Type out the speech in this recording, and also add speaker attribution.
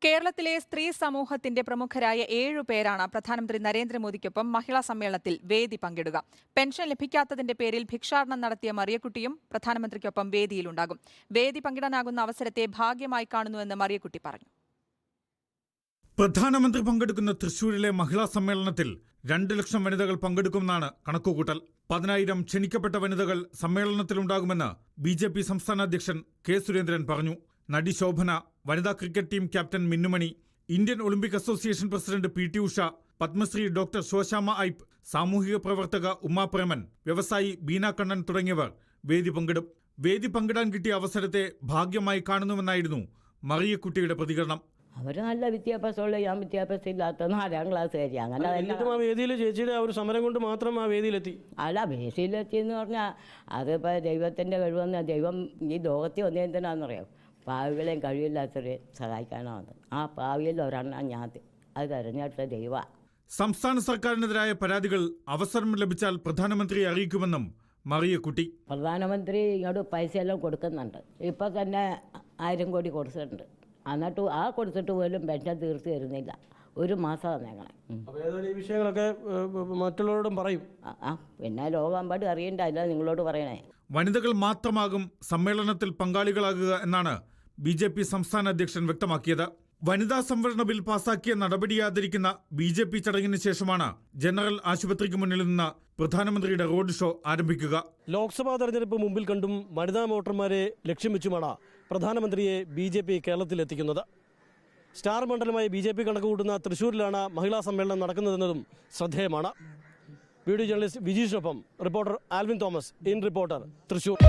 Speaker 1: കേരളത്തിലെ സ്ത്രീ സമൂഹത്തിന്റെ പ്രമുഖരായ 7 പേരാണ് പ്രധാനമന്ത്രി നരേന്ദ്രമോദിക്കൊപ്പം മഹിളാ സമ്മേളനത്തിൽ വേദി പങ്കിടുക. പെൻഷൻ ലഭിക്കാത്തതിന്റെ പേരിൽ ഭിക്ഷാടനം നടത്തിയ മറിയക്കുട്ടിയും പ്രധാനമന്ത്രിക്കൊപ്പം വേദിയിലുണ്ടാകും. വേദി പങ്കിടാനാകുന്ന അവസരത്തെ ഭാഗ്യമായി കാണുന്നുവെന്ന് മറിയക്കുട്ടി പറഞ്ഞു.
Speaker 2: പ്രധാനമന്ത്രി പങ്കെടുക്കുന്ന തൃശൂരിലെ മഹിളാ സമ്മേളനത്തിൽ 2 ലക്ഷം വനിതകൾ പങ്കെടുക്കുമെന്നാണ് കണക്കുകൂട്ടൽ. 10,000 ക്ഷണിക്കപ്പെട്ട വനിതകൾ സമ്മേളനത്തിലുണ്ടാകുമെന്ന് BJP സംസ്ഥാന അധ്യക്ഷൻ കെ സുരേന്ദ്രൻ പറഞ്ഞു. നടി ശോഭന, വനിതാ cricket team captain Minnumani, Indian Olympic association president PT Usha, Padmashri doctor Shoshamma Eapen, സാമൂഹിക പ്രവർത്തക ഉമാ പ്രേമൻ, വ്യവസായി ബീന കണ്ണൻ തുടങ്ങിയവർ വേദി പങ്കിടും. വേദി പങ്കിടാൻ കിട്ടിയ അവസരത്തെ ഭാഗ്യമായി കാണുന്നുവെന്നായിരുന്നു മറിയക്കുട്ടിയുടെ പ്രതികരണം.
Speaker 3: അവർ നല്ല വിദ്യാഭ്യാസമുള്ള, ഞാൻ വിദ്യാഭ്യാസം ഇല്ലാത്ത 4ാം ക്ലാസ് കയറി. അങ്ങനെ
Speaker 4: ആ വേദിയിൽ ചേച്ചിയുടെ ആ ഒരു സമരം കൊണ്ട് മാത്രം ആ വേദിയിലെത്തി.
Speaker 3: അല്ല, വേദിയിലെത്തിയെന്ന് പറഞ്ഞാൽ അതിപ്പോൾ ദൈവത്തിൻ്റെ കഴിവെന്ന്. ദൈവം ഈ ലോകത്തിൽ വന്നതെന്തിനാണെന്നറിയാം, പാവികളെയും കഴിവില്ലാത്തവരെ സഹായിക്കാനാണ്. ആ പാവിയിൽ ഒരെണ്ണം ഞാൻ അത് തിരഞ്ഞെടുത്ത ദൈവമാണ്.
Speaker 2: സംസ്ഥാന സർക്കാരിനെതിരായ പരാതികൾ അവസരം ലഭിച്ചാൽ പ്രധാനമന്ത്രിയെ അറിയിക്കുമെന്നും മറിയക്കുട്ടി.
Speaker 3: പ്രധാനമന്ത്രി ഇങ്ങോട്ട് പൈസയെല്ലാം കൊടുക്കുന്നുണ്ട്. ഇപ്പം തന്നെ 1000 കോടി കൊടുത്തിട്ടുണ്ട്. എന്നിട്ട് കൊടുത്തിട്ട് പോലും പെൻഷൻ തീർത്ത് തരുന്നില്ല. 1 മാസം തന്നേക്കണേ.
Speaker 4: ഈ വിഷയങ്ങളൊക്കെ മറ്റുള്ളവരോടും പറയും.
Speaker 3: പിന്നെ ലോകമെമ്പാടും അറിയണ്ടല്ല, നിങ്ങളോട് പറയണേ.
Speaker 2: വനിതകൾ മാത്രമാകും സമ്മേളനത്തിൽ പങ്കാളികളാകുക എന്നാണ് BJP സംസ്ഥാന അധ്യക്ഷൻ വ്യക്തമാക്കിയത്. വനിതാ സംവരണ ബിൽ പാസാക്കിയ നടപടി ആദരിക്കുന്ന BJP ചടങ്ങിന് ശേഷമാണ് ജനറൽ ആശുപത്രിക്ക് മുന്നിൽ നിന്ന് പ്രധാനമന്ത്രിയുടെ റോഡ് ഷോ ആരംഭിക്കുക.
Speaker 4: ലോക്സഭാ തെരഞ്ഞെടുപ്പ് മുമ്പിൽ കണ്ടും വനിതാ വോട്ടർമാരെ ലക്ഷ്യം വെച്ചുമാണ് പ്രധാനമന്ത്രിയെ BJP കേരളത്തിലെത്തിക്കുന്നത്. സ്റ്റാർ മണ്ഡലമായി BJP കണക്കുകൂട്ടുന്ന തൃശൂരിലാണ് മഹിളാ സമ്മേളനം നടക്കുന്നതെന്നതും ശ്രദ്ധേയമാണ്. വീഡിയോ ജേർണലിസ്റ്റ് വിജീഷിനൊപ്പം reporter Alvin Thomas, in reporter, Thrissur.